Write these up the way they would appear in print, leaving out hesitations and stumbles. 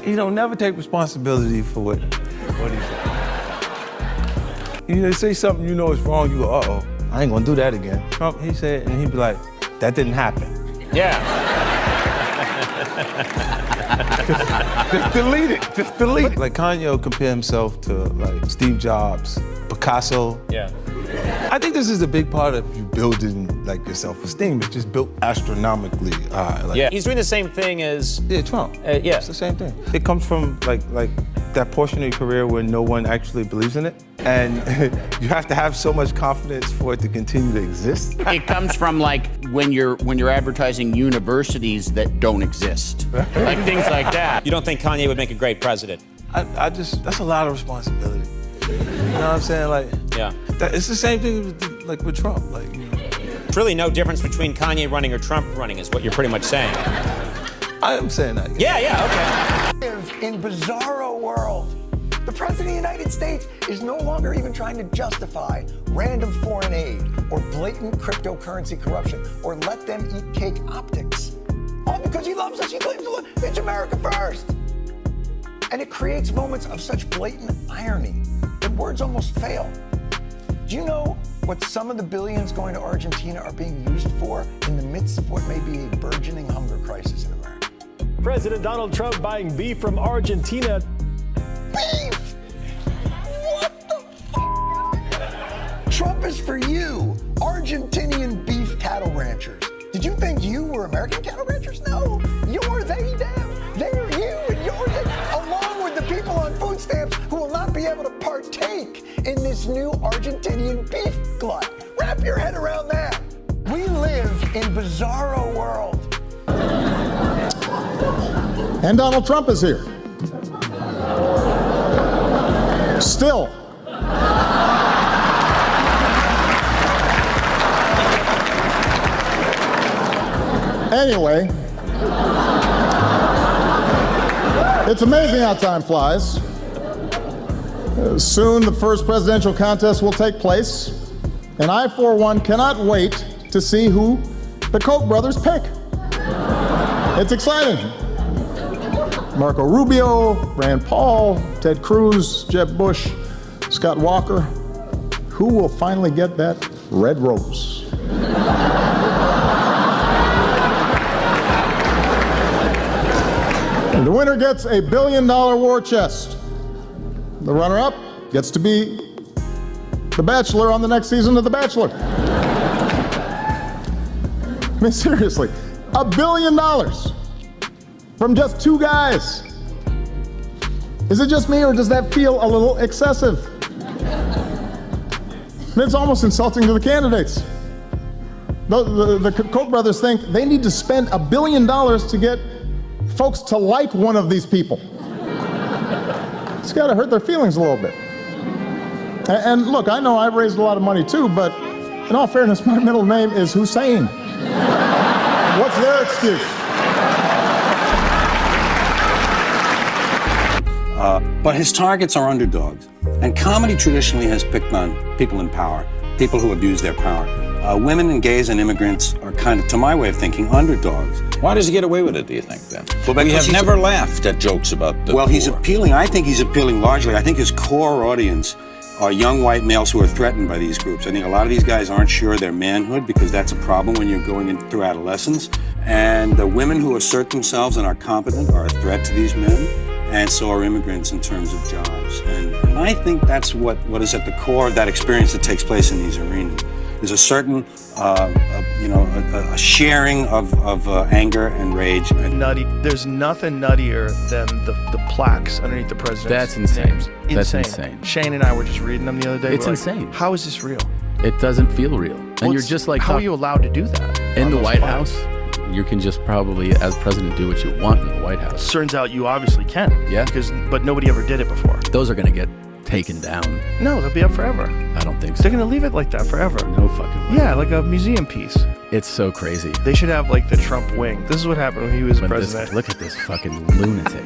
never take responsibility for what he said. They say something you know is wrong, you go, uh-oh, I ain't gonna do that again. Trump, he said, and he'd be like, that didn't happen. Yeah. Just delete it. Just delete it. Like Kanye will compare himself to like Steve Jobs, Picasso. Yeah. I think this is a big part of you building like your self-esteem. It's just built astronomically high. Like, Yeah, he's doing the same thing as... Yeah, Trump. Yeah. It's the same thing. It comes from like that portion of your career where no one actually believes in it. And you have to have so much confidence for it to continue to exist. It comes from like when you're advertising universities that don't exist. Like things like that. You don't think Kanye would make a great president? That's a lot of responsibility. You know what I'm saying? Like, yeah. It's the same thing with Trump. Like, It's really no difference between Kanye running or Trump running is what you're pretty much saying. I am saying that. Yeah, okay. In Bizarro world, the President of the United States is no longer even trying to justify random foreign aid or blatant cryptocurrency corruption or let them eat cake optics. All because he loves us, he claims it's America first. And it creates moments of such blatant irony that words almost fail. Do you know what some of the billions going to Argentina are being used for in the midst of what may be a burgeoning hunger crisis in America? President Donald Trump buying beef from Argentina. Beef? What the f***? Trump is for you, Argentinian beef cattle ranchers. Did you think you were American cattle ranchers? No, you're they, them. They're you and you're they, along with the people on food stamps who will not be able to partake in this new Argentinian beef glut. Wrap your head around that. We live in Bizarro world. And Donald Trump is here. Still. Anyway, it's amazing how time flies. Soon the first presidential contest will take place, and I, for one, cannot wait to see who the Koch brothers pick. It's exciting. Marco Rubio, Rand Paul, Ted Cruz, Jeb Bush, Scott Walker. Who will finally get that red rose? The winner gets a $1 billion war chest. The runner-up gets to be the Bachelor on the next season of The Bachelor. I mean, seriously, $1 billion from just two guys. Is it just me, or does that feel a little excessive? I mean, it's almost insulting to the candidates. The Koch brothers think they need to spend $1 billion to get folks to like one of these people. It's got to hurt their feelings a little bit. And look, I know I've raised a lot of money too, but in all fairness, my middle name is Hussein. What's their excuse? But his targets are underdogs. And comedy traditionally has picked on people in power, people who abuse their power. Women and gays and immigrants are kind of, to my way of thinking, underdogs. Why does he get away with it, do you think, then? Well, we have never laughed at jokes about the Well, poor. he's appealing, I think he's appealing largely. I think his core audience are young white males who are threatened by these groups. I think a lot of these guys aren't sure their manhood because that's a problem when you're going in through adolescence. And the women who assert themselves and are competent are a threat to these men. And so are immigrants in terms of jobs. And I think that's what is at the core of that experience that takes place in these arenas. There's a certain, a sharing of anger and rage. Nutty. There's nothing nuttier than the plaques underneath the president's That's insane. names. That's insane. Shane and I were just reading them the other day. It's insane. How is this real? It doesn't feel real. And you're just like... How are you allowed to do that? In the White House, you can just probably, as president, do what you want in the White House. Turns out you obviously can. Yeah. But nobody ever did it before. Those are going to get taken down. No, they'll be up forever. I don't think so. They're going to leave it like that forever. No fucking way. Yeah, like a museum piece. It's so crazy. They should have like the Trump wing. This is what happened when he was president. Look at this fucking lunatic.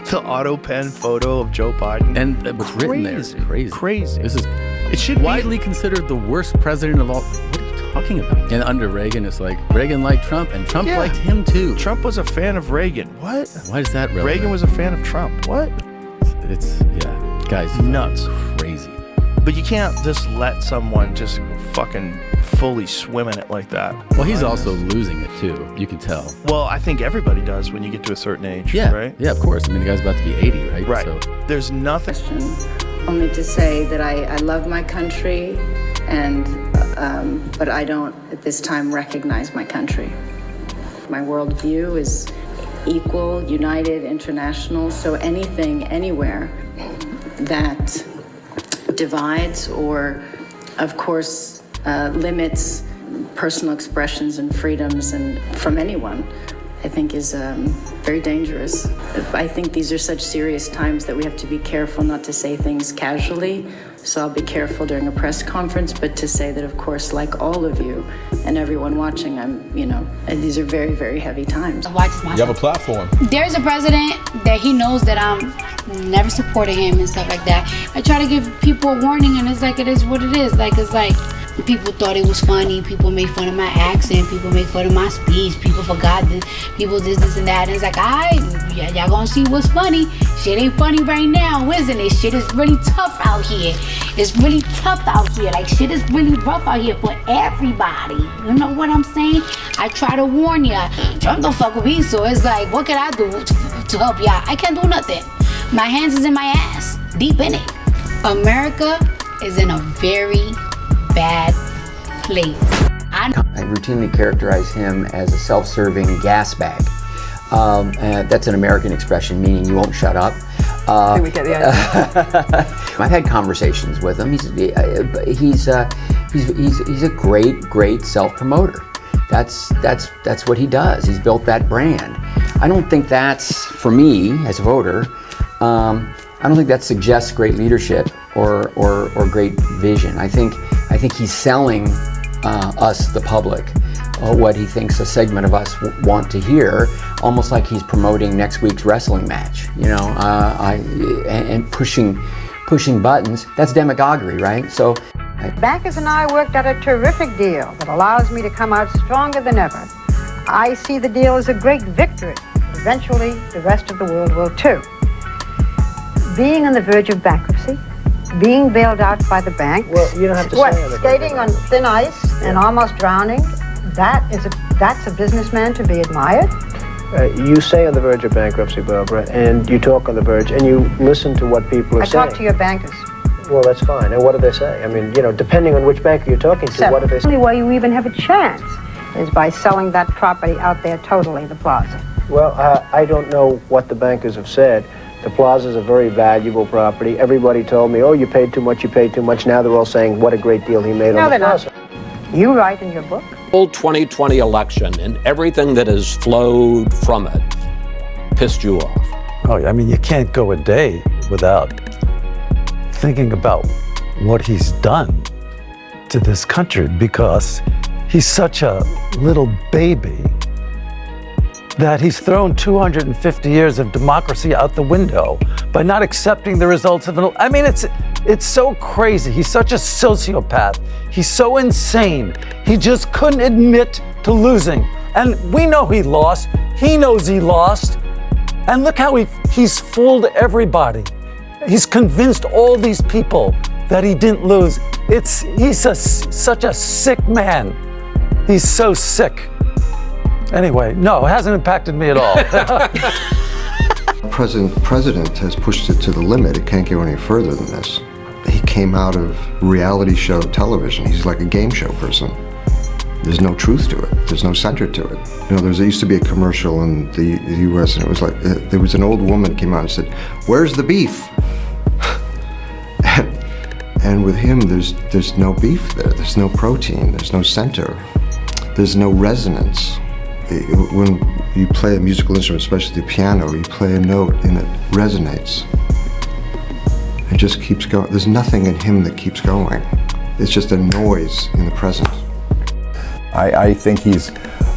The auto pen photo of Joe Biden. And what's written there is crazy. Crazy. This is it should widely considered the worst president of all. What are you talking talking about? And under Reagan, it's like Reagan liked Trump, and Trump liked him too. Trump was a fan of Reagan. What? Why is that relevant? Reagan was a fan of Trump. What? It's guys, nuts, crazy. But you can't just let someone just fucking fully swim in it like that. Well, he's also losing it too. You can tell. Well, I think everybody does when you get to a certain age. Yeah, right? Yeah, of course. I mean, the guy's about to be 80, right? Right. So. There's nothing. Only to say that I love my country, and but I don't at this time recognize my country. My worldview is equal, united, international. So anything, anywhere that divides or, of course, limits personal expressions and freedoms and from anyone, I think is very dangerous. I think these are such serious times that we have to be careful not to say things casually. So I'll be careful during a press conference, but to say that, of course, like all of you and everyone watching, and these are very, very heavy times. You have a platform. There's a president that he knows that I'm never supporting him and stuff like that. I try to give people a warning, and it's like, it is what it is. Like, it's like, people thought it was funny. People made fun of my accent. People made fun of my speech. People forgot this. People this, and that. And it's like, y'all gonna see what's funny. Shit ain't funny right now, isn't it? Shit is really tough out here. It's really tough out here. Like, shit is really rough out here for everybody. You know what I'm saying? I try to warn ya. Trump don't fuck with me, so it's like, what can I do to help y'all? I can't do nothing. My hands is in my ass, deep in it. America is in a very bad place. I routinely characterize him as a self-serving gas bag. That's an American expression, meaning you won't shut up. I think we get the idea. I've had conversations with him. He's a great self-promoter. That's what he does. He's built that brand. I don't think that's, for me as a voter, I don't think that suggests great leadership or great vision. I think he's selling us, the public, what he thinks a segment of us want to hear, almost like he's promoting next week's wrestling match, and pushing buttons. That's demagoguery, right? So, Bankers and I worked out a terrific deal that allows me to come out stronger than ever. I see the deal as a great victory. Eventually, the rest of the world will too. Being on the verge of bankruptcy, being bailed out by the bank. Well, you don't have to say skating on thin ice and almost drowning. That's a businessman to be admired. You say on the verge of bankruptcy, Barbara, and you talk on the verge, and you listen to what people are saying. I talk to your bankers. Well, that's fine. And what do they say? I mean, depending on which banker you're talking to, what do they say? The only way you even have a chance is by selling that property out there totally, the plaza. Well, I don't know what the bankers have said. The plaza is a very valuable property. Everybody told me, oh, you paid too much, you paid too much. Now they're all saying what a great deal he made on the plaza. You write in your book. The 2020 election and everything that has flowed from it pissed you off. Oh, I mean, you can't go a day without thinking about what he's done to this country, because he's such a little baby that he's thrown 250 years of democracy out the window by not accepting the results of an. I mean, it's so crazy. He's such a sociopath. He's so insane. He just couldn't admit to losing. And we know he lost. He knows he lost. And look how he's fooled everybody. He's convinced all these people that he didn't lose. He's such a sick man. He's so sick. Anyway, no, it hasn't impacted me at all. President has pushed it to the limit. It can't go any further than this. He came out of reality show television. He's like a game show person. There's no truth to it. There's no center to it. There used to be a commercial in the U.S. and it was like, there was an old woman came out and said, "Where's the beef?" and with him, there's no beef there. There's no protein. There's no center. There's no resonance. When you play a musical instrument, especially the piano, you play a note and it resonates. It just keeps going. There's nothing in him that keeps going. It's just a noise in the present. I think he's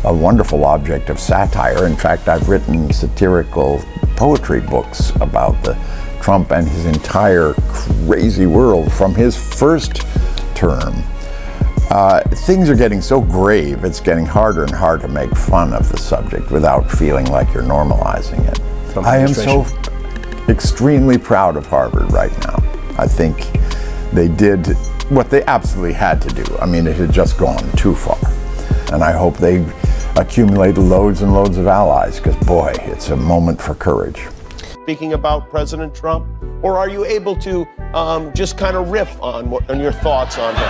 a wonderful object of satire. In fact, I've written satirical poetry books about Trump and his entire crazy world from his first term things are getting so grave, it's getting harder and harder to make fun of the subject without feeling like you're normalizing it. I am so extremely proud of Harvard right now. I think they did what they absolutely had to do. I mean, it had just gone too far. And I hope they accumulate loads and loads of allies, because boy, it's a moment for courage. Speaking about President Trump, or are you able to just kind of riff on your thoughts on him?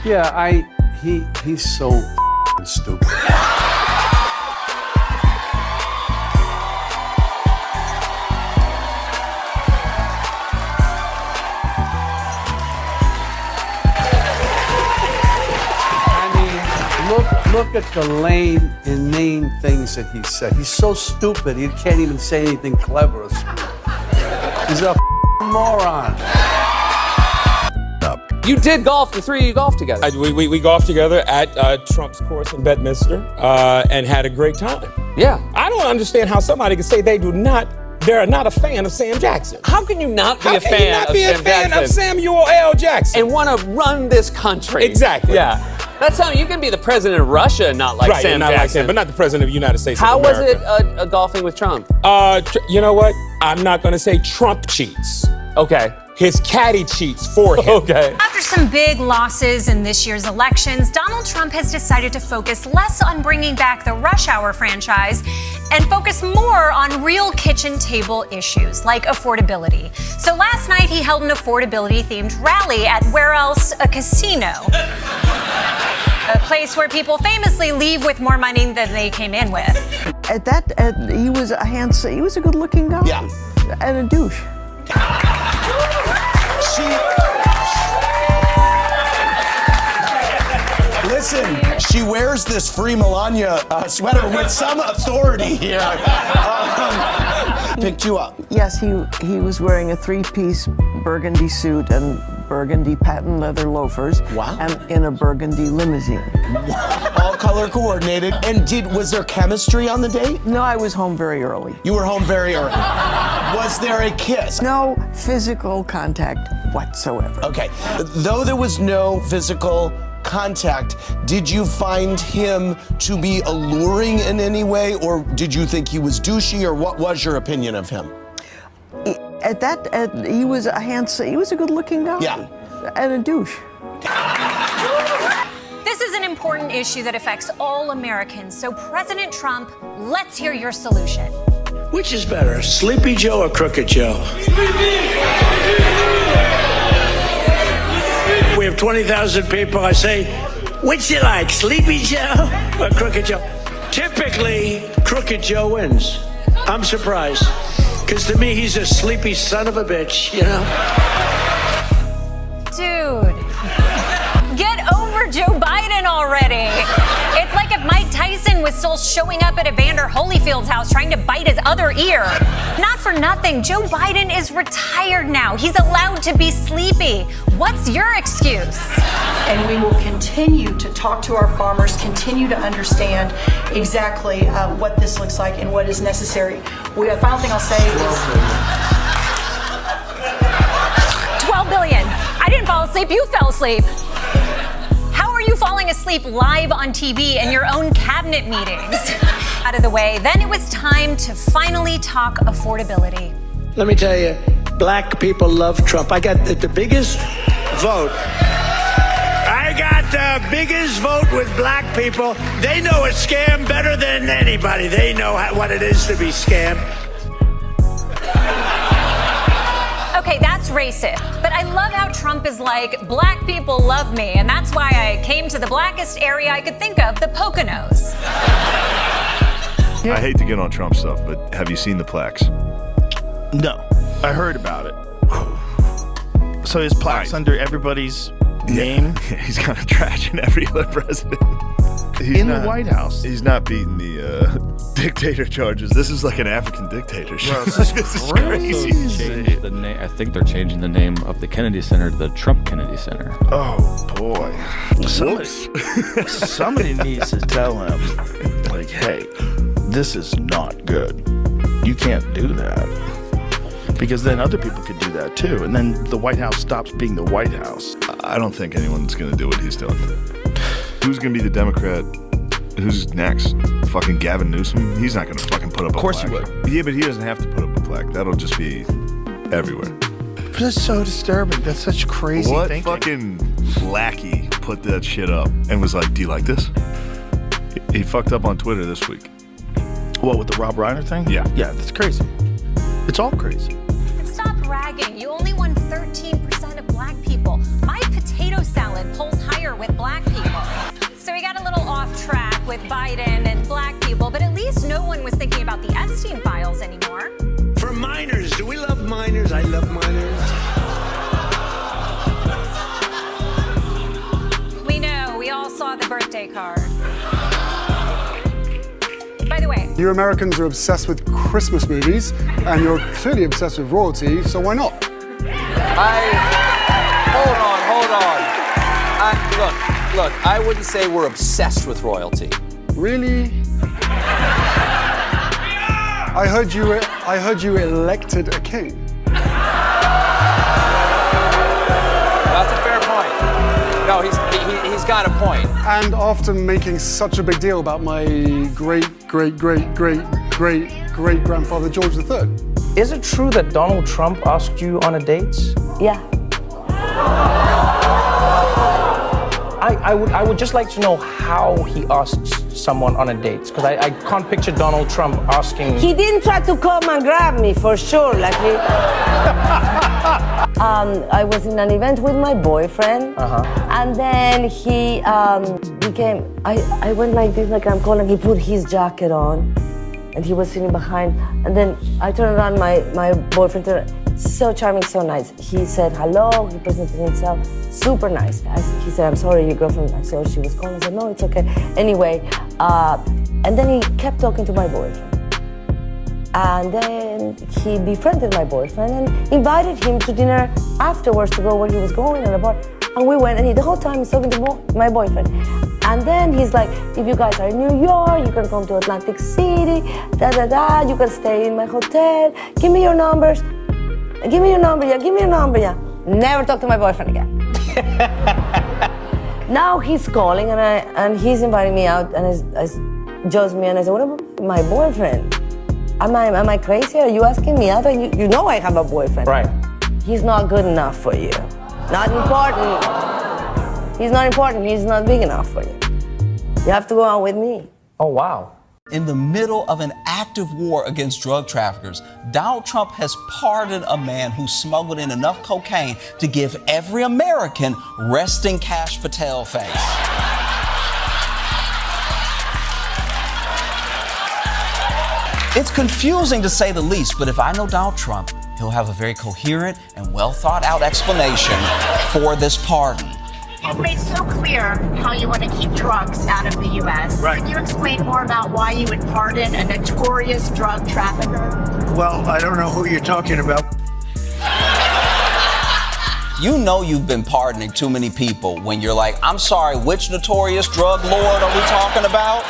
Yeah, he's so stupid. Look at the lame, inane things that he said. He's so stupid, he can't even say anything clever or smart. He's a moron. You did golf, the three of you golfed together. We golfed together at Trump's course in Bedminster and had a great time. Yeah. I don't understand how somebody can say they're not a fan of Sam Jackson. How can you not be How a can you fan not of be a Sam fan Jackson of Samuel L. Jackson? And want to run this country. Exactly. Yeah. That's how you can be the president of Russia and not like right, Sam not Jackson. like Sam, but not the president of the United States How of was America. it golfing with Trump? You know what? I'm not going to say Trump cheats. Okay. His caddy cheats for him. Okay. After some big losses in this year's elections, Donald Trump has decided to focus less on bringing back the Rush Hour franchise and focus more on real kitchen table issues like affordability. So last night he held an affordability-themed rally at where else? A casino. A place where people famously leave with more money than they came in with. He was a handsome, he was a good-looking guy. Yeah. And a douche. Listen, she wears this Free Melania sweater with some authority here. Picked you up. Yes, he was wearing a three-piece burgundy suit and burgundy patent leather loafers. Wow. And in a burgundy limousine. All color coordinated. And was there chemistry on the date? No, I was home very early. You were home very early. Was there a kiss? No physical contact whatsoever. Okay. Though there was no physical contact, did you find him to be alluring in any way, or did you think he was douchey, or what was your opinion of him? He was a handsome, he was a good-looking guy. Yeah. And a douche. This is an important issue that affects all Americans. So President Trump, let's hear your solution. Which is better, Sleepy Joe or Crooked Joe? We have 20,000 people. I say, which you like, Sleepy Joe or Crooked Joe? Typically, Crooked Joe wins. I'm surprised, because to me, he's a sleepy son of a bitch, you know? Dude, get over Joe Biden already. It's like if Mike Tyson was still showing up at Evander Holyfield's house trying to bite his other ear. Not for nothing, Joe Biden is retired now. He's allowed to be sleepy. What's your excuse? And we will continue to talk to our farmers, continue to understand exactly what this looks like and what is necessary. The final thing I'll say is... $12 billion. I didn't fall asleep, you fell asleep. How are you falling asleep live on TV in your own cabinet meetings? Out of the way, then it was time to finally talk affordability. Let me tell you, black people love Trump. I got the biggest vote. I got the biggest vote with black people. They know a scam better than anybody. They know what it is to be scammed. Okay, that's racist. But I love how Trump is like, black people love me, and that's why I came to the blackest area I could think of, the Poconos. I hate to get on Trump stuff, but have you seen the plaques? No, I heard about it. So his plaques under everybody's name? Yeah, he's kind of trashing every other president. In the White House. He's not beating the dictator charges. This is like an African dictatorship. Bro, this is crazy. Changed the name. I think they're changing the name of the Kennedy Center to the Trump Kennedy Center. Oh boy. Somebody needs to tell him, like, hey, this is not good. You can't do that. Because then other people could do that too, and then the White House stops being the White House. I don't think anyone's going to do what he's doing. Who's going to be the Democrat? Who's next? Fucking Gavin Newsom? He's not going to fucking put up a plaque. Of course he would. Yeah, but he doesn't have to put up a plaque. That'll just be everywhere. But that's so disturbing. That's such crazy thinking. What fucking lackey put that shit up and was like, do you like this? He fucked up on Twitter this week. What, with the Rob Reiner thing? Yeah. Yeah, that's crazy. It's all crazy. And stop bragging. You only won 13% of black people. My potato salad polls higher with black people. So we got a little off track with Biden and black people, but at least no one was thinking about the Epstein files anymore. For minors, do we love minors? I love minors. We know, we all saw the birthday card. By the way, You Americans are obsessed with Christmas movies, and you're clearly obsessed with royalty, so why not? Hold on. Look, I wouldn't say we're obsessed with royalty. Really? I heard you elected a king. That's a fair point. No, he's got a point. And after making such a big deal about my great-great-great-great-great-grandfather George III. Is it true that Donald Trump asked you on a date? Yeah. I would just like to know how he asks someone on a date, because I can't picture Donald Trump asking. He didn't try to come and grab me, for sure. Like he. I was in an event with my boyfriend, and then he came. I went like this, like I'm calling. He put his jacket on, and he was sitting behind. And then I turned around, my boyfriend turned. So charming, so nice. He said hello, he presented himself. Super nice, guys. He said, I'm sorry, your girlfriend, I saw she was calling. I said, no, it's okay. Anyway, and then he kept talking to my boyfriend. And then he befriended my boyfriend and invited him to dinner afterwards to go where he was going on a bar. And we went, and the whole time he's talking to my boyfriend. And then he's like, if you guys are in New York, you can come to Atlantic City, you can stay in my hotel. Give me your numbers. Give me your number, yeah. Never talk to my boyfriend again. Now he's calling and he's inviting me out and judges me and I said, what about my boyfriend? Am I crazy? Are you asking me out? You know I have a boyfriend. Right. He's not good enough for you. Not important. He's not important. He's not big enough for you. You have to go out with me. Oh, wow. In the middle of an active war against drug traffickers, Donald Trump has pardoned a man who smuggled in enough cocaine to give every American resting Cash Patel face. It's confusing to say the least, but if I know Donald Trump, he'll have a very coherent and well thought out explanation for this pardon. You've made so clear how you want to keep drugs out of the U.S. Right. Can you explain more about why you would pardon a notorious drug trafficker? Well, I don't know who you're talking about. You know you've been pardoning too many people when you're like, I'm sorry, which notorious drug lord are we talking about?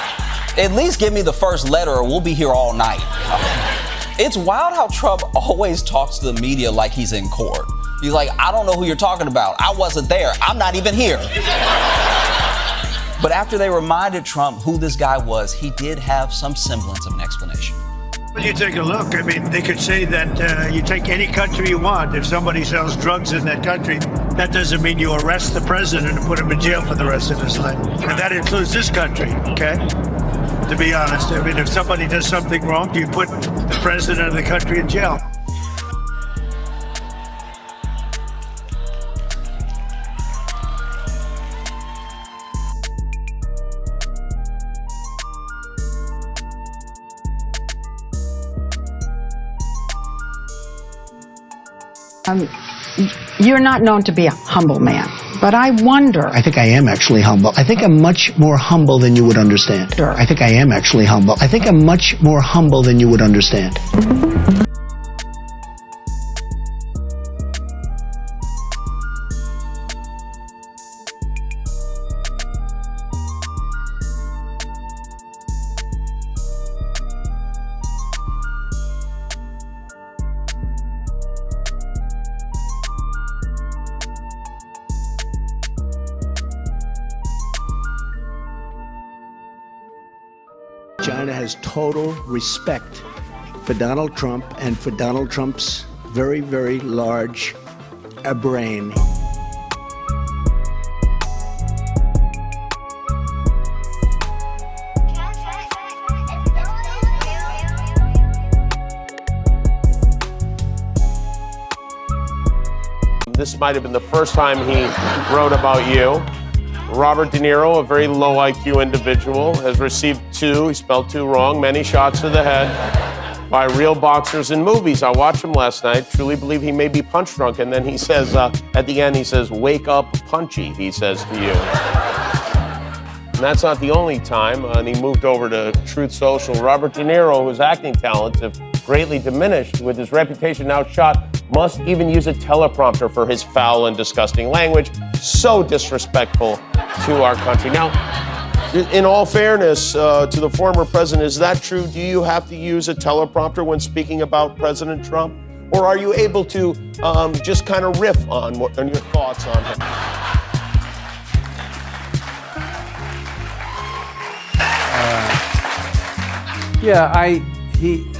At least give me the first letter or we'll be here all night. It's wild how Trump always talks to the media like he's in court. He's like, I don't know who you're talking about. I wasn't there. I'm not even here. But after they reminded Trump who this guy was, he did have some semblance of an explanation. Well, you take a look. I mean, they could say that you take any country you want. If somebody sells drugs in that country, that doesn't mean you arrest the president and put him in jail for the rest of his life. And that includes this country, okay? To be honest, I mean, if somebody does something wrong, do you put the president of the country in jail? You're not known to be a humble man, but I wonder. I think I am actually humble. I think I'm much more humble than you would understand. Sure. I think I am actually humble. I think I'm much more humble than you would understand. China has total respect for Donald Trump and for Donald Trump's very, very large brain. This might have been the first time he wrote about you. Robert De Niro, a very low IQ individual, has received he spelled two wrong, many shots to the head by real boxers in movies. I watched him last night, truly believe he may be punch drunk, and then he says, at the end, he says, "Wake up, Punchy," he says to you. And that's not the only time, and he moved over to Truth Social. Robert De Niro, whose acting talents have greatly diminished with his reputation now shot, must even use a teleprompter for his foul and disgusting language. So disrespectful to our country. Now, in all fairness to the former president, is that true? Do you have to use a teleprompter when speaking about President Trump? Or are you able to just kind of riff on your thoughts on him?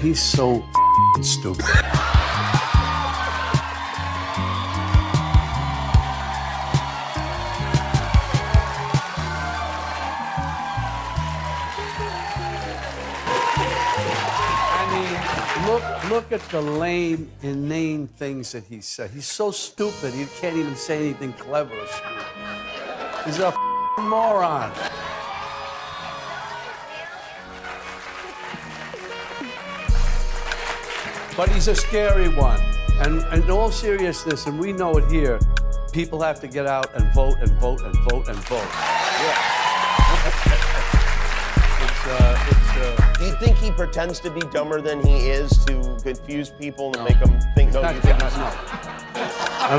He's so stupid. Look at the lame, inane things that he said. He's so stupid, he can't even say anything clever or smart. He's a moron. But he's a scary one. And in all seriousness, and we know it here, people have to get out and vote and vote and vote and vote. Yeah. Do you think he pretends to be dumber than he is to confuse people and make them think? No, I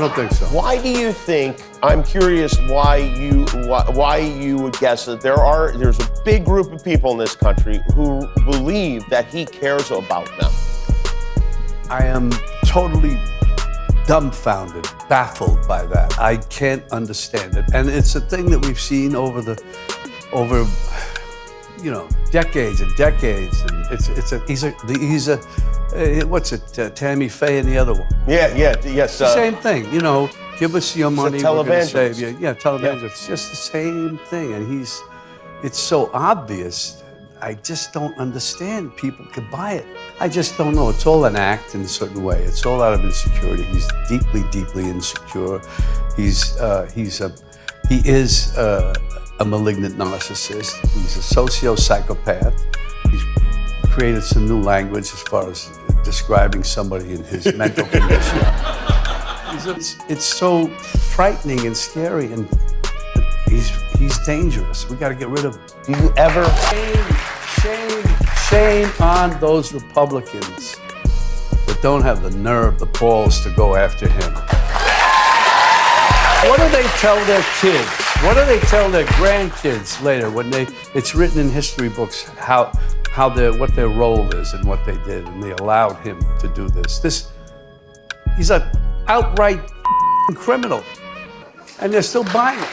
don't think so. Why do you think? I'm curious why you would guess that there's a big group of people in this country who believe that he cares about them. I am totally dumbfounded, baffled by that. I can't understand it, and it's a thing that we've seen over decades and decades, and he's a what's it? Tammy Faye and the other one. Yes. Same thing, Give us your money. We're gonna save you. Televangelist. Yeah. It's just the same thing, and it's so obvious. I just don't understand. People could buy it. I just don't know. It's all an act in a certain way. It's all out of insecurity. He's deeply, deeply insecure. He is a malignant narcissist. He's a socio-psychopath. He's created some new language as far as describing somebody in his mental condition. It's so frightening and scary, and he's dangerous. We got to get rid of him. Do you ever? Shame on those Republicans that don't have the nerve, the balls to go after him. What do they tell their kids? What do they tell their grandkids later when it's written in history books what their role is and what they did, and they allowed him to do this. He's an outright criminal, and they're still buying it.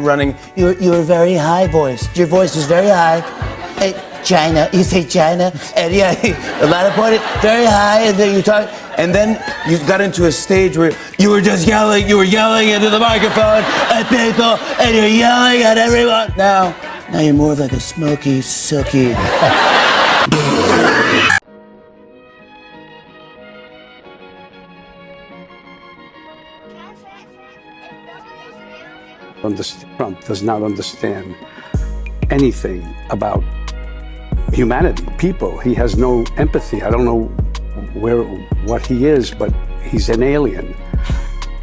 Running. You're very high voiced. Your voice is very high. Hey, China. You say China, and yeah, a lot of point, very high, and then you talk, and then you got into a stage where you were just yelling. You were yelling into the microphone at people, and you're yelling at everyone. Now you're more like a smoky, silky. Trump does not understand anything about humanity, people. He has no empathy. I don't know what he is, but he's an alien.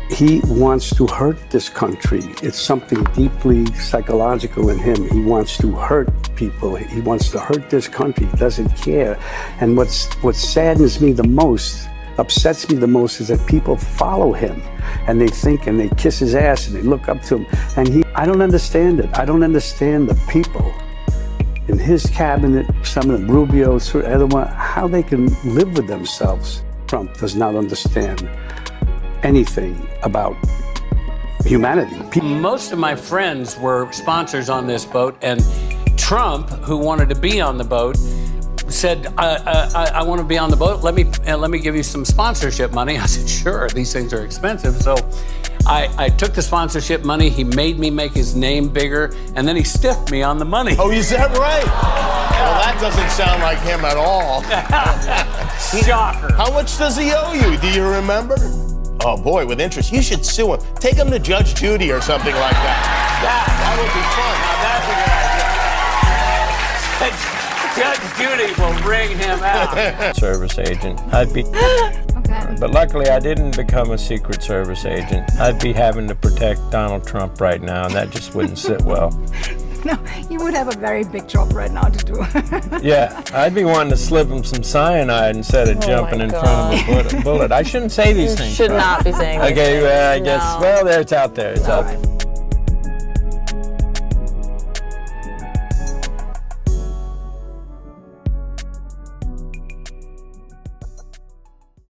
He wants to hurt this country. It's something deeply psychological in him. He wants to hurt people. He wants to hurt this country. He doesn't care. And what saddens me the most, upsets me the most, is that people follow him and they think and they kiss his ass and they look up to him. And I don't understand it. I don't understand the people in his cabinet, some of them, Rubio, other one, how they can live with themselves. Trump does not understand anything about humanity. Most of my friends were sponsors on this boat, and Trump, who wanted to be on the boat, said, I want to be on the boat. Let me give you some sponsorship money. I said, sure, these things are expensive. So I took the sponsorship money. He made me make his name bigger, and then he stiffed me on the money. Oh, is that right? Well, that doesn't sound like him at all. Shocker. How much does he owe you? Do you remember? Oh, boy, with interest. You should sue him. Take him to Judge Judy or something like that. That would be fun. Now, that's a good idea. Judge Judy will bring him out. Service agent. I'd be. Okay. But luckily, I didn't become a Secret Service agent. I'd be having to protect Donald Trump right now, and that just wouldn't sit well. No, you would have a very big job right now to do. Yeah, I'd be wanting to slip him some cyanide instead of jumping in front of a bullet. I shouldn't say these things. You should not be saying these Okay, things. well, I guess. No. Well, there, it's out there. It's out there.